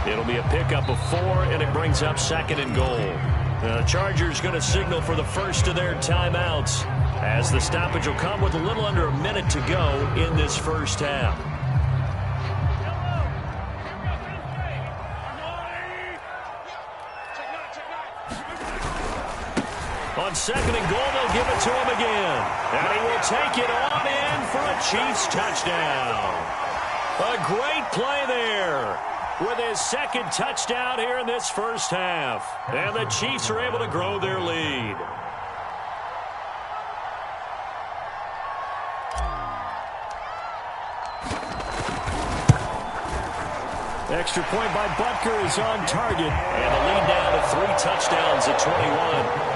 It'll be a pickup of 4, and it brings up 2nd and goal. The Chargers going to signal for the first of their timeouts, as the stoppage will come with a little under a minute to go in this first half. On 2nd and goal, they'll give it to him again. And he will take it on in for a Chiefs touchdown. A great play there with his 2nd touchdown here in this first half. And the Chiefs are able to grow their lead. Extra point by Butker is on target. And the lead now to 3 touchdowns at 21.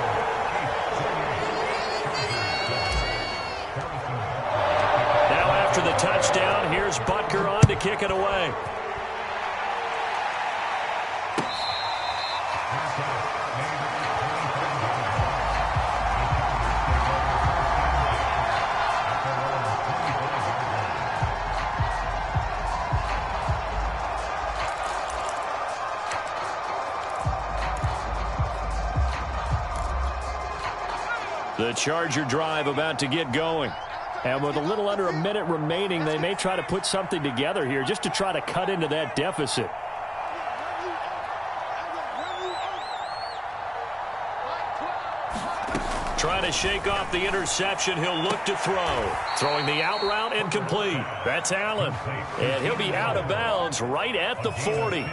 After the touchdown, here's Butker on to kick it away. The Charger drive about to get going. And with a little under a minute remaining, they may try to put something together here just to try to cut into that deficit. Trying to shake off the interception, he'll look to throw. Throwing the out route incomplete. That's Allen. And he'll be out of bounds right at the 40.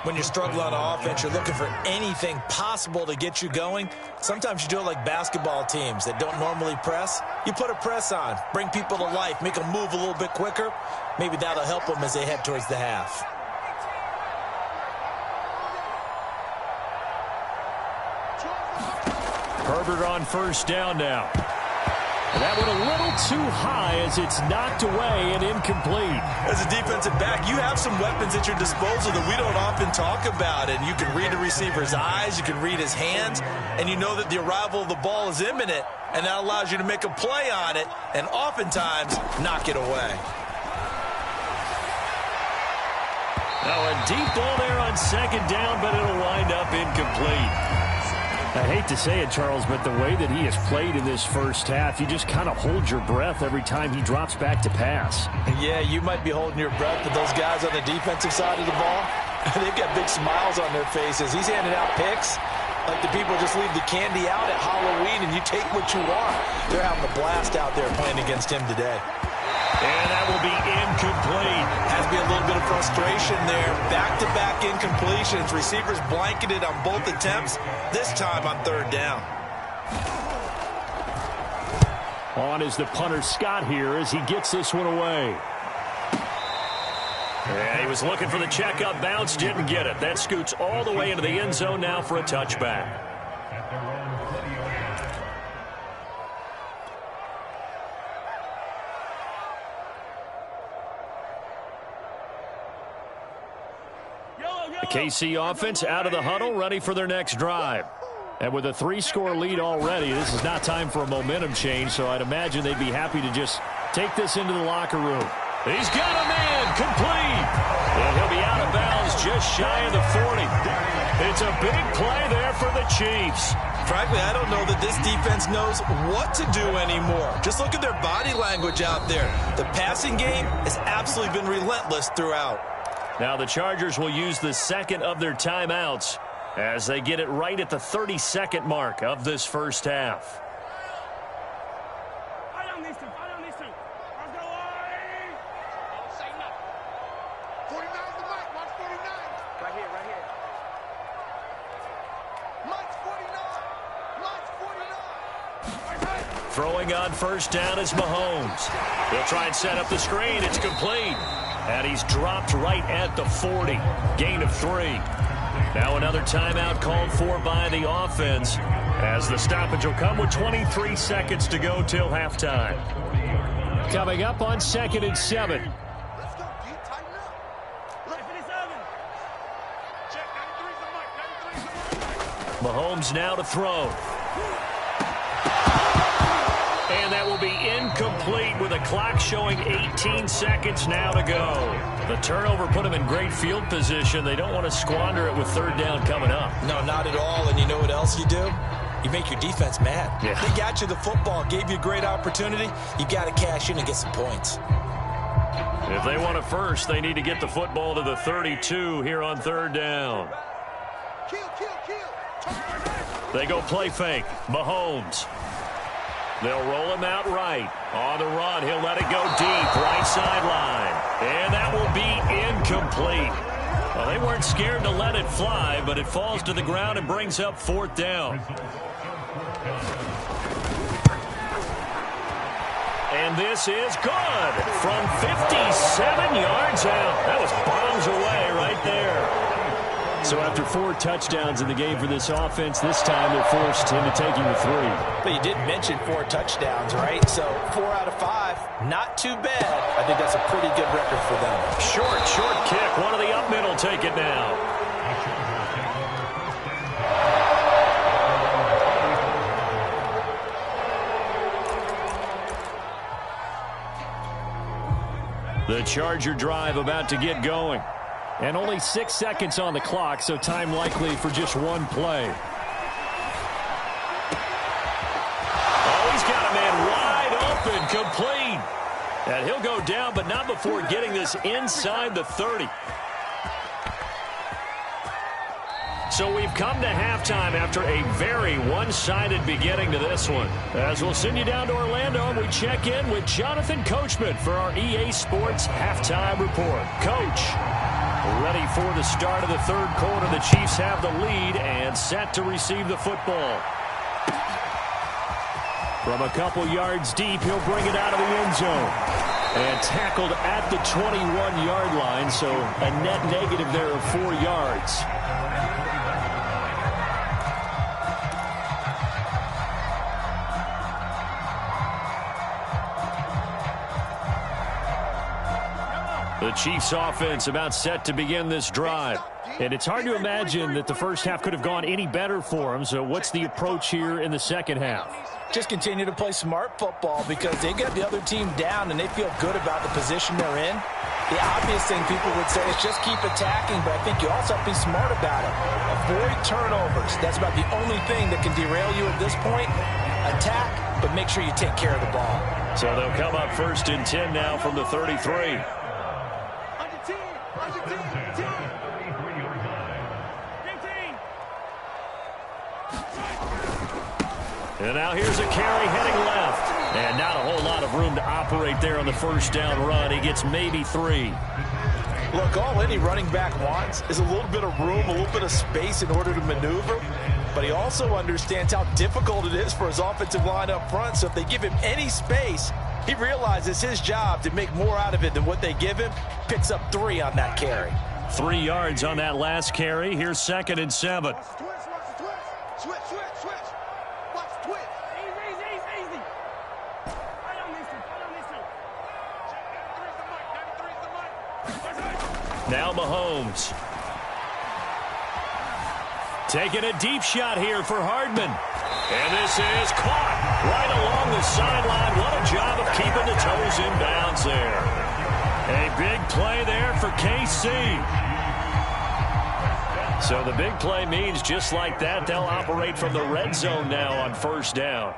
When you struggle on offense, you're looking for anything possible to get you going. Sometimes you do it like basketball teams that don't normally press. You put a press on, bring people to life, make them move a little bit quicker. Maybe that'll help them as they head towards the half. Herbert on first down now. And that went a little too high as it's knocked away and incomplete. As a defensive back, you have some weapons at your disposal that we don't often talk about. And you can read the receiver's eyes, you can read his hands, and you know that the arrival of the ball is imminent, and that allows you to make a play on it and oftentimes knock it away. Now a deep ball there on 2nd down, but it'll wind up incomplete. I hate to say it, Charles, but the way that he has played in this first half, you just kind of hold your breath every time he drops back to pass. Yeah, you might be holding your breath, but those guys on the defensive side of the ball, they've got big smiles on their faces. He's handing out picks like the people just leave the candy out at Halloween and you take what you want. They're having a blast out there playing against him today. And that will be incomplete. Has to be a little bit of frustration there. Back-to-back incompletions. Receivers blanketed on both attempts, this time on 3rd down. On is the punter Scott here as he gets this one away. Yeah, he was looking for the checkup bounce, didn't get it. That scoots all the way into the end zone now for a touchback. The KC offense out of the huddle, ready for their next drive. And with a 3-score lead already, this is not time for a momentum change, so I'd imagine they'd be happy to just take this into the locker room. He's got a man, complete. And he'll be out of bounds just shy of the 40. It's a big play there for the Chiefs. Frankly, I don't know that this defense knows what to do anymore. Just look at their body language out there. The passing game has absolutely been relentless throughout. Now the Chargers will use the 2nd of their timeouts as they get it right at the 32nd mark of this first half. Throwing on first down is Mahomes. He'll try and set up the screen. It's complete. And he's dropped right at the 40. Gain of 3. Now another timeout called for by the offense as the stoppage will come with 23 seconds to go till halftime. Coming up on 2nd and 7. Mahomes now to throw. And that will be incomplete with a clock showing 18 seconds now to go. The turnover put them in great field position. They don't want to squander it with third down coming up. No, not at all. And you know what else you do? You make your defense mad. Yeah. They got you the football, gave you a great opportunity. You got to cash in and get some points. If they want it first, they need to get the football to the 32 here on third down. They go play fake. Mahomes. They'll roll him out right. On the run, he'll let it go deep, right sideline. And that will be incomplete. Well, they weren't scared to let it fly, but it falls to the ground and brings up fourth down. And this is good from 57 yards out. That was bombs away right there. So after 4 touchdowns in the game for this offense, this time they're forced into taking the 3. But you did mention 4 touchdowns, right? So 4 out of 5, not too bad. I think that's a pretty good record for them. Short kick. One of the up men will take it now. The Charger drive about to get going. And only 6 seconds on the clock, so time likely for just one play. Oh, he's got a man wide open, complete. And he'll go down, but not before getting this inside the 30. So we've come to halftime after a very one-sided beginning to this one. As we'll send you down to Orlando, and we check in with Jonathan Coachman for our EA Sports Halftime Report. Coach, ready for the start of the third quarter. The Chiefs have the lead and set to receive the football. From a couple yards deep, he'll bring it out of the end zone. And tackled at the 21-yard line, so a net negative there of 4 yards. The Chiefs offense about set to begin this drive. And it's hard to imagine that the first half could have gone any better for them. So what's the approach here in the second half? Just continue to play smart football because they got the other team down and they feel good about the position they're in. The obvious thing people would say is just keep attacking, but I think you also have to be smart about it. Avoid turnovers. That's about the only thing that can derail you at this point. Attack, but make sure you take care of the ball. So they'll come up first and 10 now from the 33. And now here's a carry heading left. And not a whole lot of room to operate there on the first down run. He gets maybe 3. Look, all any running back wants is a little bit of room, a little bit of space in order to maneuver. But he also understands how difficult it is for his offensive line up front. So if they give him any space, he realizes his job to make more out of it than what they give him. Picks up 3 on that carry. 3 yards on that last carry. Here's 2nd and 7. Now Mahomes. Taking a deep shot here for Hardman. And this is caught right along the sideline. What a job of keeping the toes in bounds there. A big play there for KC. So the big play means just like that, they'll operate from the red zone now on first down.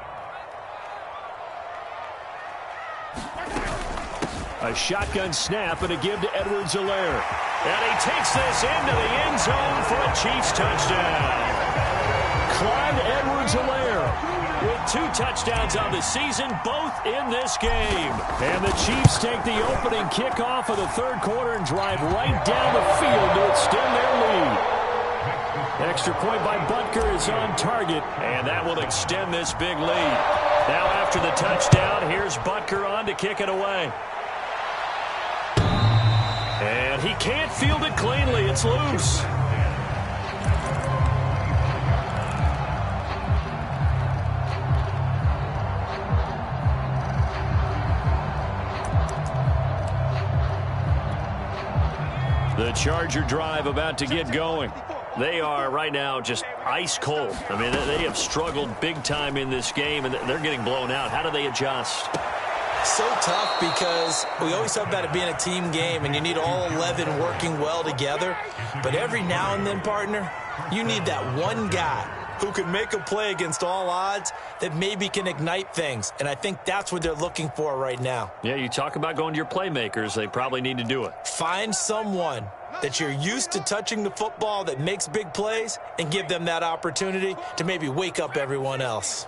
A shotgun snap and a give to Edwards-Helaire. And he takes this into the end zone for a Chiefs touchdown. Clyde Edwards-Helaire with 2 touchdowns on the season, both in this game. And the Chiefs take the opening kickoff of the third quarter and drive right down the field to extend their lead. Extra point by Butker is on target, and that will extend this big lead. Now after the touchdown, here's Butker on to kick it away. And he can't field it cleanly. It's loose. The Charger drive about to get going. They are right now just ice cold. I mean, they have struggled big time in this game, and they're getting blown out. How do they adjust? So tough because we always talk about it being a team game, and you need all 11 working well together. But every now and then, partner, you need that one guy who can make a play against all odds that maybe can ignite things. And I think that's what they're looking for right now. Yeah, you talk about going to your playmakers. They probably need to do it. Find someone that you're used to touching the football that makes big plays and give them that opportunity to maybe wake up everyone else.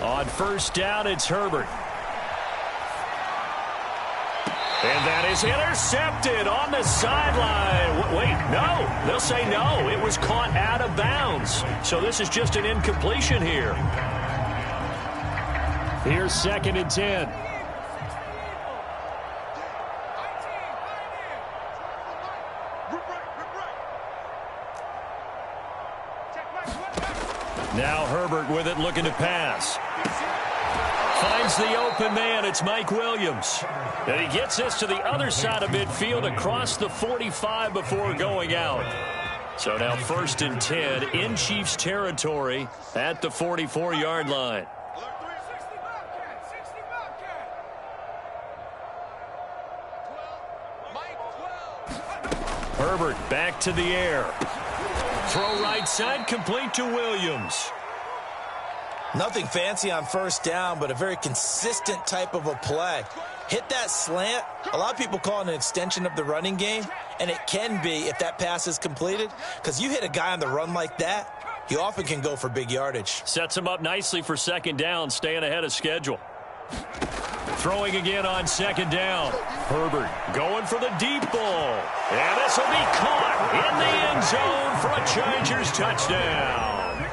On first down, it's Herbert. And that is intercepted on the sideline. Wait, no. They'll say no. It was caught out of bounds. So this is just an incompletion here. Here's 2nd and 10. Now Herbert with it, looking to pass. Finds the open man. It's Mike Williams. And he gets this to the other side of midfield across the 45 before going out. So now 1st and 10 in Chiefs territory at the 44-yard line. Herbert back to the air. Throw right side, complete to Williams. Nothing fancy on first down, but a very consistent type of a play. Hit that slant. A lot of people call it an extension of the running game, and it can be if that pass is completed, because you hit a guy on the run like that, he often can go for big yardage. Sets him up nicely for 2nd down, staying ahead of schedule. Throwing again on 2nd down. Herbert going for the deep ball. And this will be caught in the end zone for a Chargers touchdown.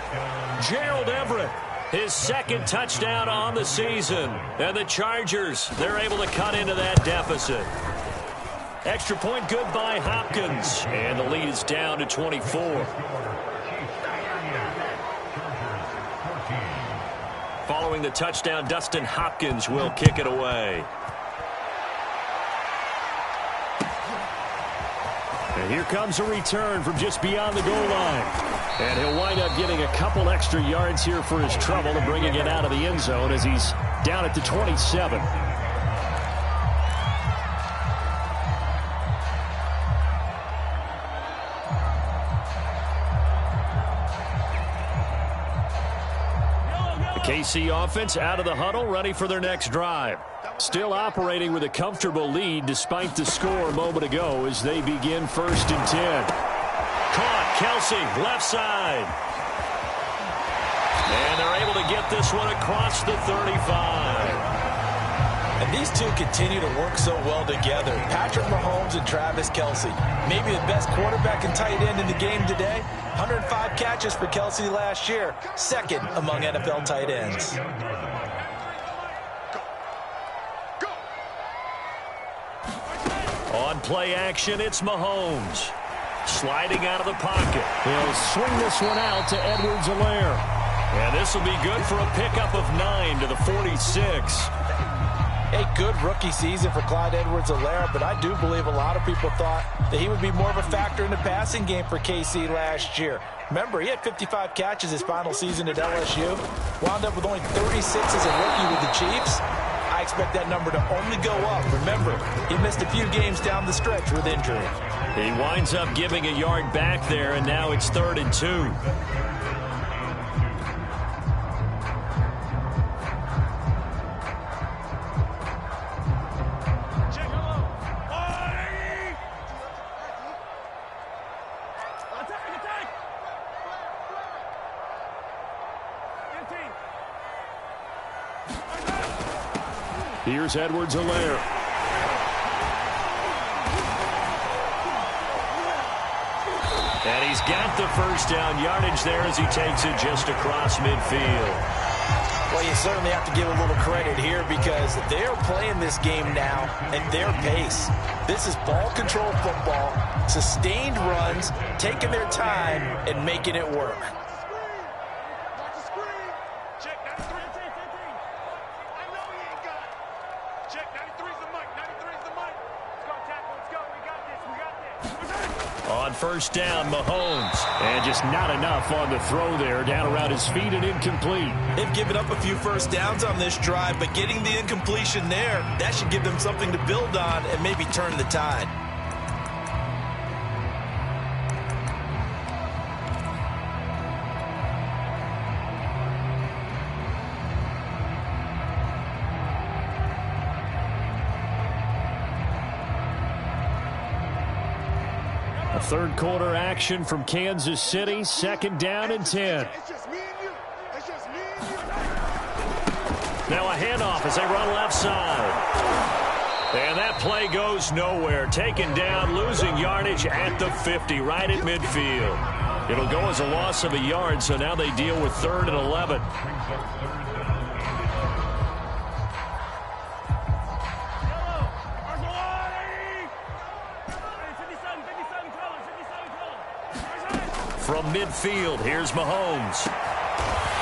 Gerald Everett, his 2nd touchdown on the season. And the Chargers, they're able to cut into that deficit. Extra point good by Hopkins. And the lead is down to 24. Following the touchdown, Dustin Hopkins will kick it away. And here comes a return from just beyond the goal line. And he'll wind up getting a couple extra yards here for his trouble and bringing it out of the end zone as he's down at the 27. KC offense out of the huddle, ready for their next drive. Still operating with a comfortable lead despite the score a moment ago as they begin 1st and 10. Caught, Kelsey, left side. And they're able to get this one across the 35. And these two continue to work so well together. Patrick Mahomes and Travis Kelsey. Maybe the best quarterback and tight end in the game today. 105 catches for Kelsey last year. 2nd among NFL tight ends. On play action, it's Mahomes. Sliding out of the pocket. He'll swing this one out to Edwards-Helaire. And this will be good for a pickup of 9 to the 46. A good rookie season for Clyde Edwards-Helaire, but I do believe a lot of people thought that he would be more of a factor in the passing game for KC last year. Remember, he had 55 catches his final season at LSU, wound up with only 36 as a rookie with the Chiefs. I expect that number to only go up. Remember, he missed a few games down the stretch with injury. He winds up giving a yard back there, and now it's 3rd and 2. Here's Edwards-Helaire. And he's got the first down yardage there as he takes it just across midfield. Well, you certainly have to give a little credit here because they're playing this game now at their pace. This is ball control football, sustained runs, taking their time and making it work. On first down, Mahomes. And just not enough on the throw there. Down around his feet and incomplete. They've given up a few first downs on this drive, but getting the incompletion there, that should give them something to build on and maybe turn the tide. A third quarter action from Kansas City. Second down and 10. Now a handoff as they run left side. And that play goes nowhere. Taken down, losing yardage at the 50, right at midfield. It'll go as a loss of a yard, so now they deal with 3rd and 11. From midfield, here's Mahomes.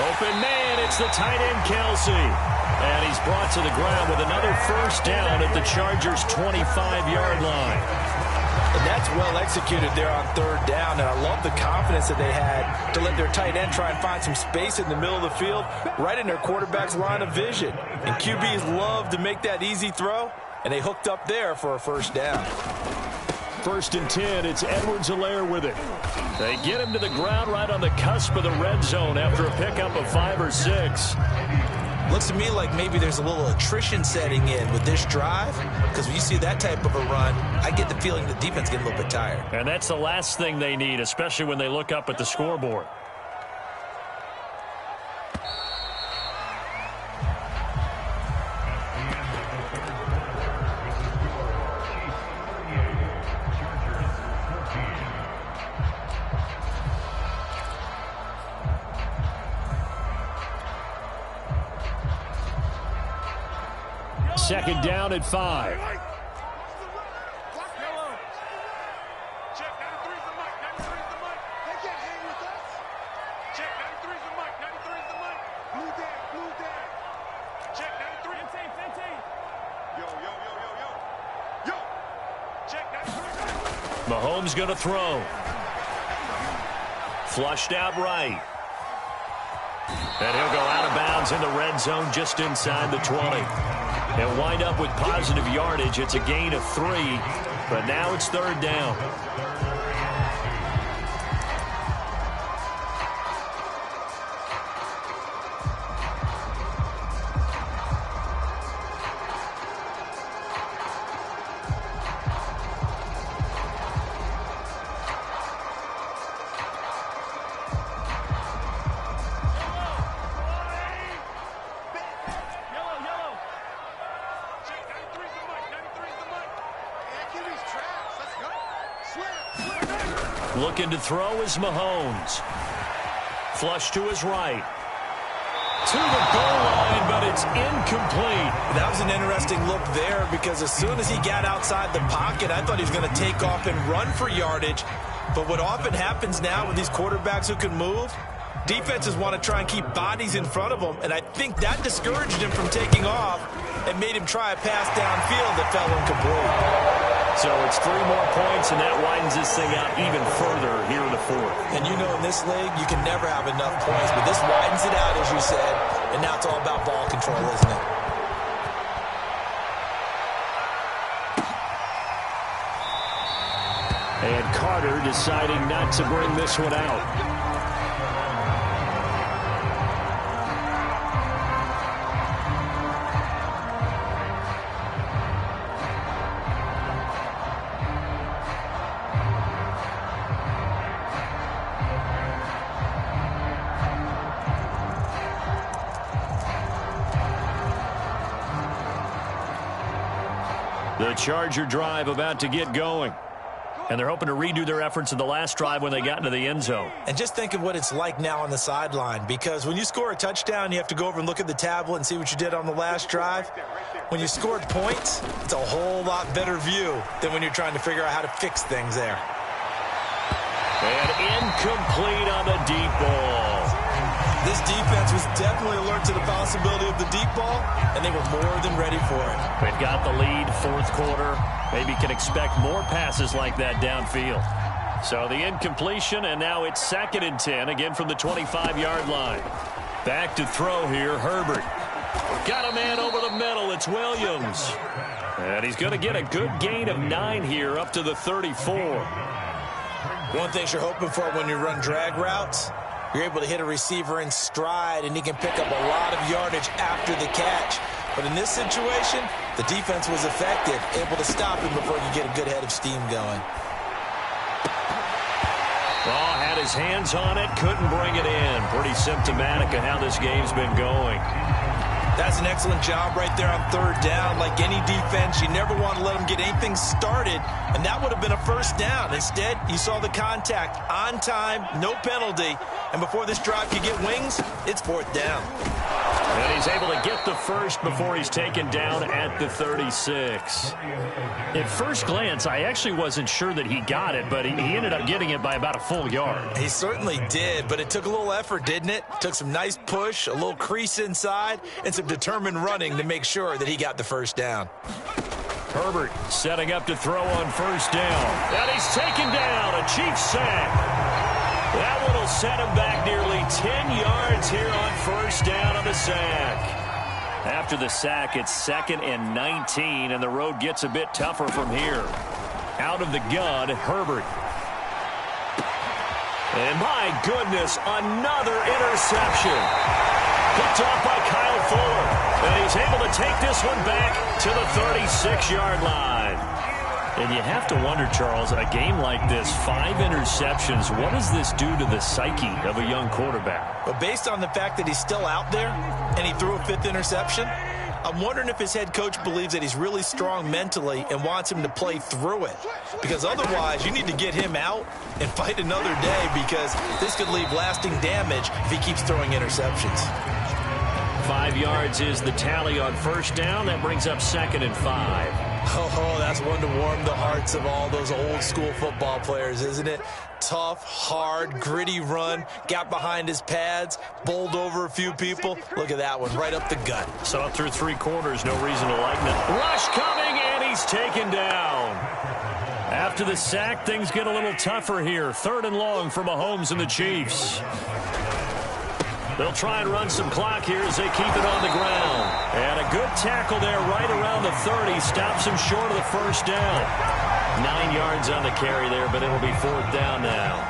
Open man, it's the tight end, Kelce. And he's brought to the ground with another first down at the Chargers' 25-yard line. And that's well executed there on 3rd down, and I love the confidence that they had to let their tight end try and find some space in the middle of the field, right in their quarterback's line of vision. And QBs love to make that easy throw, and they hooked up there for a first down. 1st and 10, it's Edwards-Helaire with it. They get him to the ground right on the cusp of the red zone after a pickup of 5 or 6. Looks to me like maybe there's a little attrition setting in with this drive, because when you see that type of a run, I get the feeling the defense getting a little bit tired. And that's the last thing they need, especially when they look up at the scoreboard. Second down at 5. Mahomes going to throw. Flushed out right. And he'll go out of bounds in the red zone just inside the 20. They'll wind up with positive yardage. It's a gain of 3, but now it's 3rd down. Looking to throw is Mahomes. Flush to his right. To the goal line, but it's incomplete. That was an interesting look there, because as soon as he got outside the pocket, I thought he was going to take off and run for yardage. But what often happens now with these quarterbacks who can move, defenses want to try and keep bodies in front of them, and I think that discouraged him from taking off and made him try a pass downfield that fell incomplete. So it's 3 more points, and that widens this thing out even further here in the 4th. And you know, in this league, you can never have enough points, but this widens it out, as you said, and now it's all about ball control, isn't it? And Carter deciding not to bring this one out. The Charger drive about to get going. And they're hoping to redo their efforts in the last drive when they got into the end zone. And just think of what it's like now on the sideline, because when you score a touchdown, you have to go over and look at the tablet and see what you did on the last drive. When you scored points, it's a whole lot better view than when you're trying to figure out how to fix things there. And incomplete on the deep ball. This defense was definitely alert to the possibility of the deep ball, and they were more than ready for it. They've got the lead, fourth quarter. Maybe can expect more passes like that downfield. So the incompletion, and now it's 2nd and 10, again from the 25-yard line. Back to throw here, Herbert. Got a man over the middle. It's Williams. And he's going to get a good gain of 9 here up to the 34. One thing you're hoping for when you run drag routes, you're able to hit a receiver in stride, and he can pick up a lot of yardage after the catch. But in this situation, the defense was effective, able to stop him before you get a good head of steam going. Raw had his hands on it, couldn't bring it in. Pretty symptomatic of how this game's been going. That's an excellent job right there on 3rd down. Like any defense, you never want to let them get anything started, and that would have been a 1st down. Instead, you saw the contact on time, no penalty, and before this drive could get wings, it's 4th down. And he's able to get the first before he's taken down at the 36. At first glance, I actually wasn't sure that he got it, but he ended up getting it by about a full yard. He certainly did, but it took a little effort, didn't it? Took some nice push, a little crease inside, and some determined running to make sure that he got the 1st down. Herbert setting up to throw on 1st down. And he's taken down, a Chiefs sack. That one will set him back nearly 10 yards here on 1st down on the sack. After the sack, it's 2nd and 19, and the road gets a bit tougher from here. Out of the gun, Herbert. And my goodness, another interception. Picked off by Kyle Fuller. And he's able to take this one back to the 36-yard line. And you have to wonder, Charles, a game like this, 5 interceptions, what does this do to the psyche of a young quarterback? But based on the fact that he's still out there and he threw a 5th interception, I'm wondering if his head coach believes that he's really strong mentally and wants him to play through it. Because otherwise, you need to get him out and fight another day, because this could leave lasting damage if he keeps throwing interceptions. 5 yards is the tally on 1st down. That brings up 2nd and 5. Oh, that's one to warm the hearts of all those old-school football players, isn't it? Tough, hard, gritty run, got behind his pads, bowled over a few people. Look at that one, right up the gut. So through 3 quarters, no reason to lighten it. Rush coming, and he's taken down. After the sack, things get a little tougher here. 3rd and long for Mahomes and the Chiefs. They'll try and run some clock here as they keep it on the ground. And a good tackle there right around the 30. Stops him short of the 1st down. 9 yards on the carry there, but it'll be 4th down now.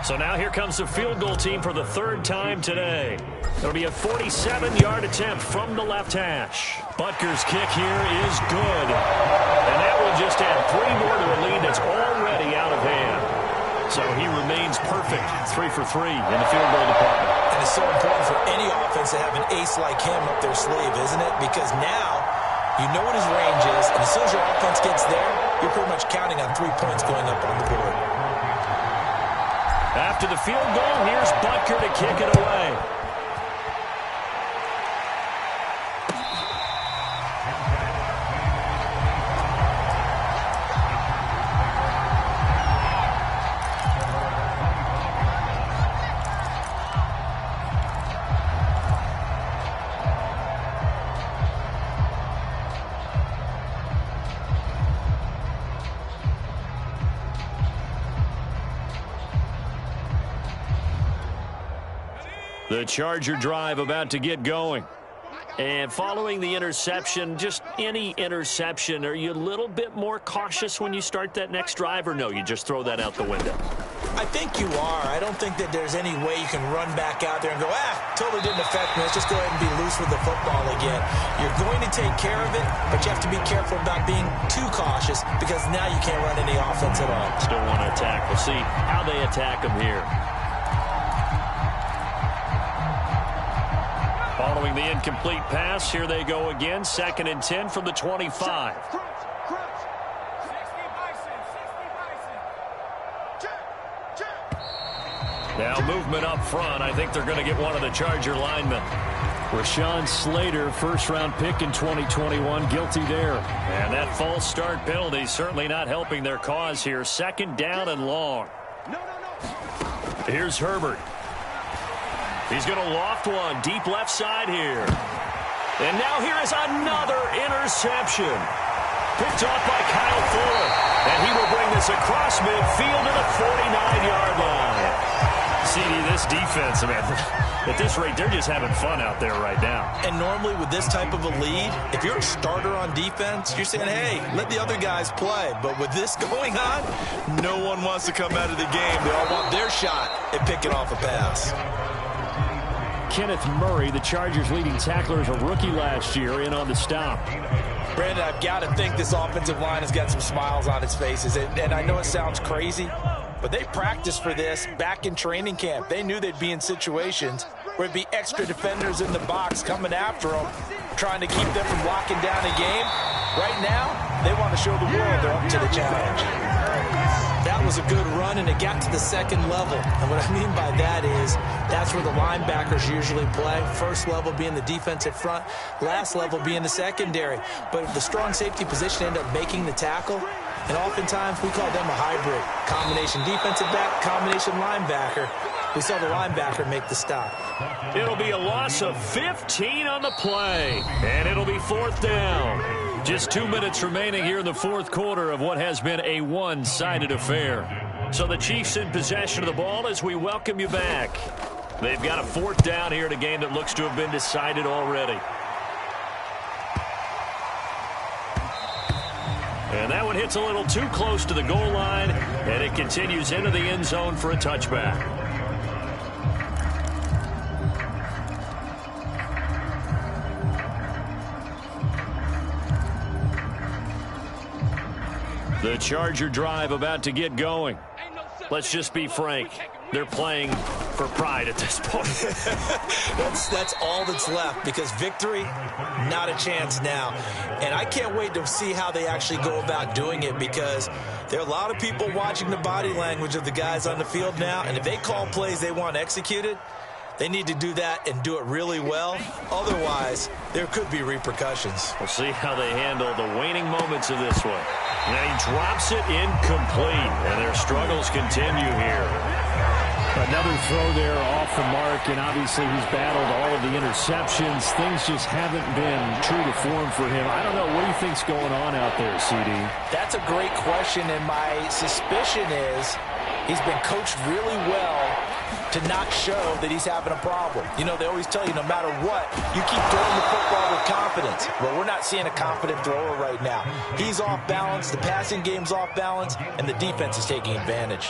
So now here comes the field goal team for the 3rd time today. It'll be a 47-yard attempt from the left hash. Butker's kick here is good. And that will just add 3 more to a lead that's already out of hand. So he remains perfect, 3 for 3 in the field goal department. And it's so important for any offense to have an ace like him up their sleeve, isn't it? Because now you know what his range is, and as soon as your offense gets there, you're pretty much counting on 3 points going up on the board. After the field goal, here's Butker to kick it away. The Charger drive about to get going. And following the interception, just any interception, are you a little bit more cautious when you start that next drive, or no, you just throw that out the window? I think you are. I don't think that there's any way you can run back out there and go, totally didn't affect me. Let's just go ahead and be loose with the football again. You're going to take care of it, but you have to be careful about being too cautious, because now you can't run any offense at all. Still want to attack. We'll see how they attack them here. Following the incomplete pass, here they go again. 2nd and 10 from the 25. Now movement up front. I think they're going to get one of the Charger linemen. Rashawn Slater, first-round pick in 2021, guilty there. And that false start penalty certainly not helping their cause here. Second down and long. Here's Herbert. He's going to loft one deep left side here. And now here is another interception. Picked off by Kyle Fuller. And he will bring this across midfield to the 49-yard line. CD, this defense, man, at this rate, they're just having fun out there right now. And normally with this type of a lead, if you're a starter on defense, you're saying, hey, let the other guys play. But with this going on, no one wants to come out of the game. They all want their shot at picking off a pass. Kenneth Murray, the Chargers' leading tackler, is a rookie last year, in on the stop. Brandon, I've got to think this offensive line has got some smiles on its faces. And I know it sounds crazy, but they practiced for this back in training camp. They knew they'd be in situations where it'd be extra defenders in the box coming after them, trying to keep them from locking down a game. Right now, they want to show the world they're up to the challenge. That was a good run, and it got to the second level. And what I mean by that is that's where the linebackers usually play. First level being the defensive front, last level being the secondary. But the strong safety position ended up making the tackle, and oftentimes we call them a hybrid. Combination defensive back, combination linebacker. We saw the linebacker make the stop. It'll be a loss of 15 on the play, and it'll be fourth down. Just 2 minutes remaining here in the fourth quarter of what has been a one-sided affair. So the Chiefs in possession of the ball as we welcome you back. They've got a fourth down here in a game that looks to have been decided already. And that one hits a little too close to the goal line, and it continues into the end zone for a touchback. The Charger drive about to get going. Let's just be frank. They're playing for pride at this point. That's all that's left, because victory, not a chance now. And I can't wait to see how they actually go about doing it, because there are a lot of people watching the body language of the guys on the field now, and if they call plays they want executed, they need to do that and do it really well. Otherwise, there could be repercussions. We'll see how they handle the waning moments of this one. And he drops it incomplete, and their struggles continue here. Another throw there off the mark, and obviously he's battled all of the interceptions. Things just haven't been true to form for him. I don't know. What do you think's going on out there, CD? That's a great question, and my suspicion is he's been coached really well to not show that he's having a problem. You know, they always tell you no matter what, you keep throwing the football with confidence. Well, we're not seeing a confident thrower right now. He's off balance, the passing game's off balance, and the defense is taking advantage.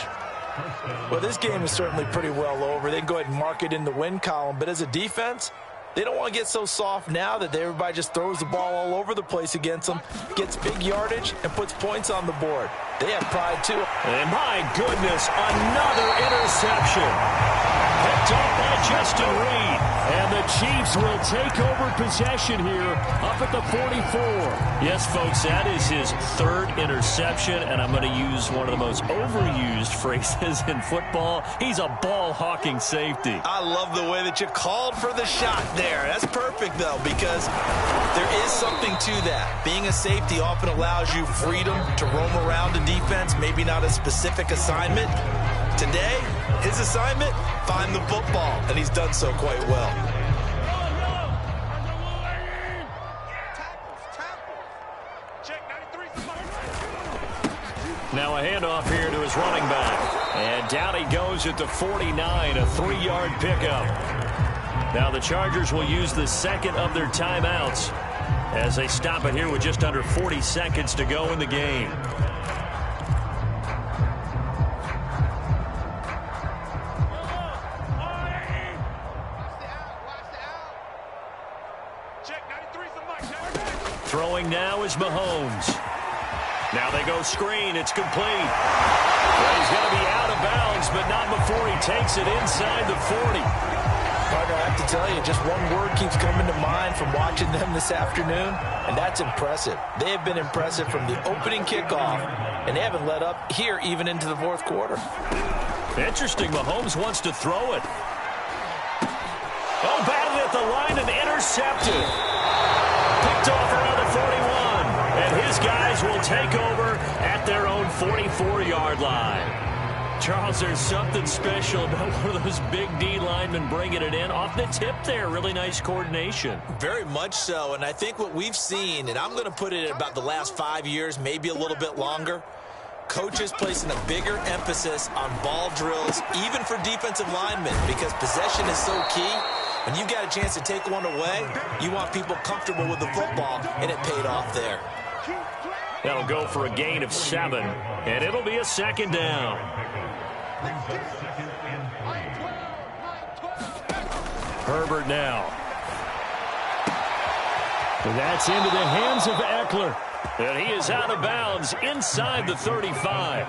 Well, this game is certainly pretty well over. They can go ahead and mark it in the win column, but as a defense, they don't want to get so soft now that everybody just throws the ball all over the place against them, gets big yardage, and puts points on the board. They have pride, too. And my goodness, another interception. Picked off by Justin Reed. And the Chiefs will take over possession here up at the 44. Yes, folks, that is his third interception, and I'm going to use one of the most overused phrases in football. He's a ball-hawking safety. I love the way that you called for the shot there. That's perfect, though, because there is something to that. Being a safety often allows you freedom to roam around a defense, maybe not a specific assignment. Today, his assignment, find the football, and he's done so quite well. Now a handoff here to his running back. And down he goes at the 49, a 3-yard pickup. Now the Chargers will use the second of their timeouts as they stop it here with just under 40 seconds to go in the game. Throwing now is Mahomes. Now they go screen. It's complete. Well, he's going to be out of bounds, but not before he takes it inside the 40. Partner, I have to tell you, just one word keeps coming to mind from watching them this afternoon, and that's impressive. They have been impressive from the opening kickoff, and they haven't let up here even into the fourth quarter. Interesting. Mahomes wants to throw it. Oh, batted at the the line and intercepted. Picked off around the 41. And his guys will take over at their own 44-yard line. Charles, there's something special about one of those big D linemen bringing it in. Off the tip there, really nice coordination. Very much so, and I think what we've seen, and I'm going to put it at about the last 5 years, maybe a little bit longer, coaches placing a bigger emphasis on ball drills, even for defensive linemen, because possession is so key. When you got a chance to take one away, you want people comfortable with the football, and it paid off there. That'll go for a gain of 7, and it'll be a second down. Herbert now. And that's into the hands of Eckler. And he is out of bounds inside the 35.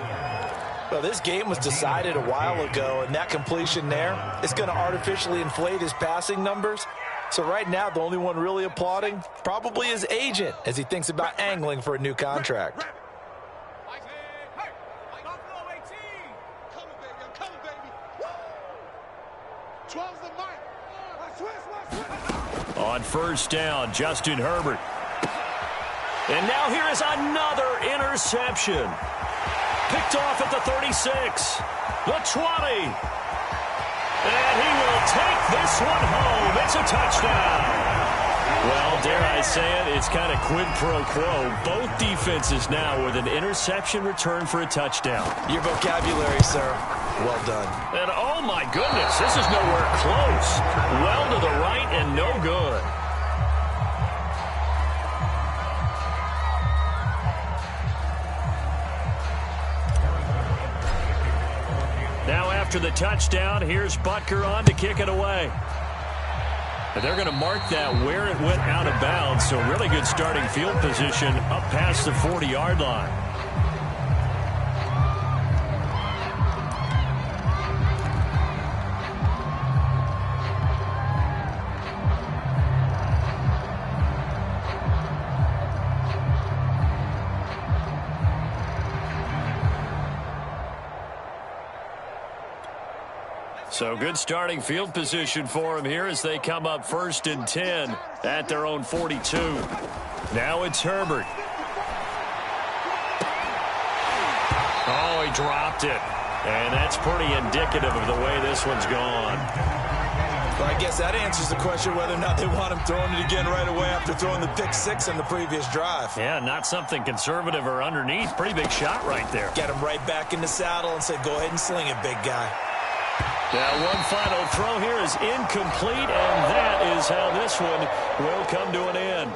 Well, this game was decided a while ago, and that completion there is going to artificially inflate his passing numbers. So right now, the only one really applauding probably his agent as he thinks about angling for a new contract. On first down, Justin Herbert. And now here is another interception. Picked off at the 36, the 20. And he will take this one home. It's a touchdown. Well, dare I say it, it's kind of quid pro quo. Both defenses now with an interception return for a touchdown. Your vocabulary, sir. Well done. And oh my goodness, this is nowhere close. Well to the right and no good. Now after the touchdown, here's Butker on to kick it away. And they're going to mark that where it went out of bounds, so really good starting field position up past the 40-yard line. So good starting field position for him here as they come up 1st and 10 at their own 42. Now it's Herbert. Oh, he dropped it. And that's pretty indicative of the way this one's gone. Well, I guess that answers the question whether or not they want him throwing it again right away after throwing the pick 6 in the previous drive. Yeah, not something conservative or underneath. Pretty big shot right there. Get him right back in the saddle and said, go ahead and sling it, big guy. Now one final throw here is incomplete, and that is how this one will come to an end.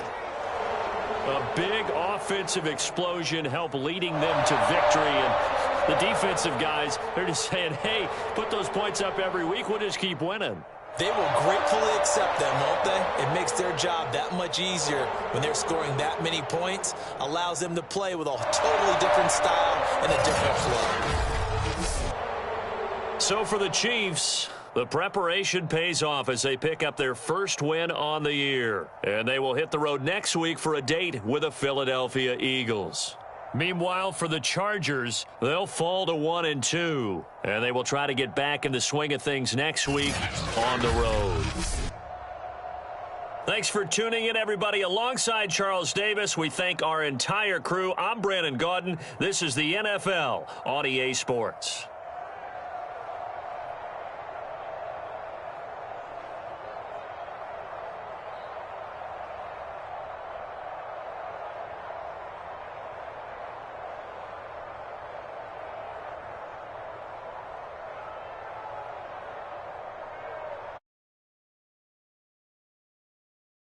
A big offensive explosion helped leading them to victory, and the defensive guys, they're just saying, hey, put those points up every week, we'll just keep winning. They will gratefully accept them, won't they? It makes their job that much easier when they're scoring that many points, allows them to play with a totally different style and a different flow. So for the Chiefs, the preparation pays off as they pick up their first win on the year. And they will hit the road next week for a date with the Philadelphia Eagles. Meanwhile, for the Chargers, they'll fall to 1-2. And they will try to get back in the swing of things next week on the road. Thanks for tuning in, everybody. Alongside Charles Davis, we thank our entire crew. I'm Brandon Gaudin. This is the NFL on EA Sports.